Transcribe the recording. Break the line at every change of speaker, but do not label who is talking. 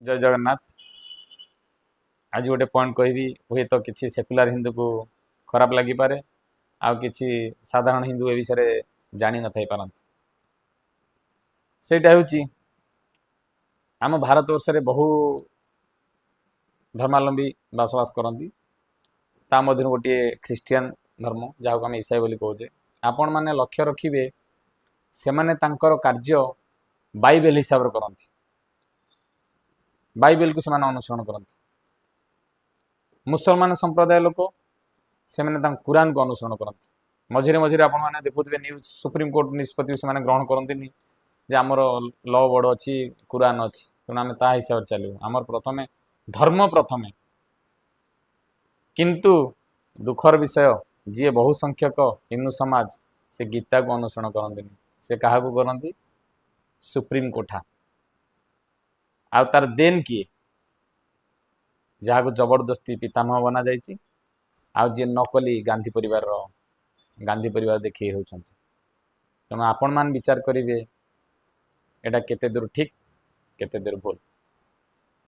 जय जगन्नाथ। आज गोटे पॉइंट कहबी हुए तो किसी सेकुलर हिंदू को खराब लगी पारे आउ किसी साधारण हिंदू ए विषय जानी न थाई पारंती। सेटा होची आम भारत वर्ष रे बहु धर्मावलंबी बसवास करती। ता मध्य गोटे ख्रीस्टियन धर्म जहाँ को आम ईसाई बोली कहे। आपण मैंने लक्ष्य रखिए से माने तांकर कार्य बाइबल हिसाब से करती। बाइबल को से अनुसरण करती। मुसलमान संप्रदाय लोक से कुरान को अनुसरण करती। मझे मझे आप देखुए न्यूज सुप्रीमकोर्ट निष्पत्ति से ग्रहण करती जे आमर ल बोर्ड अच्छी कुरान अच्छी तेणु आम ता हिसाब से चलू आमर प्रथमे धर्म प्रथमे। किंतु दुखर विषय जी बहु संख्यक हिंदू समाज से गीता को अनुसरण करती। से क्या करती सुप्रीम कोठा आ तार देन किए जहाँ को जबरदस्ती पितामह बना जाइए आउ जी नकली गांधी परिवार देखिए होती। तेणु आपण मान विचार करेंगे एटा केते दूर ठीक केते दूर भूल।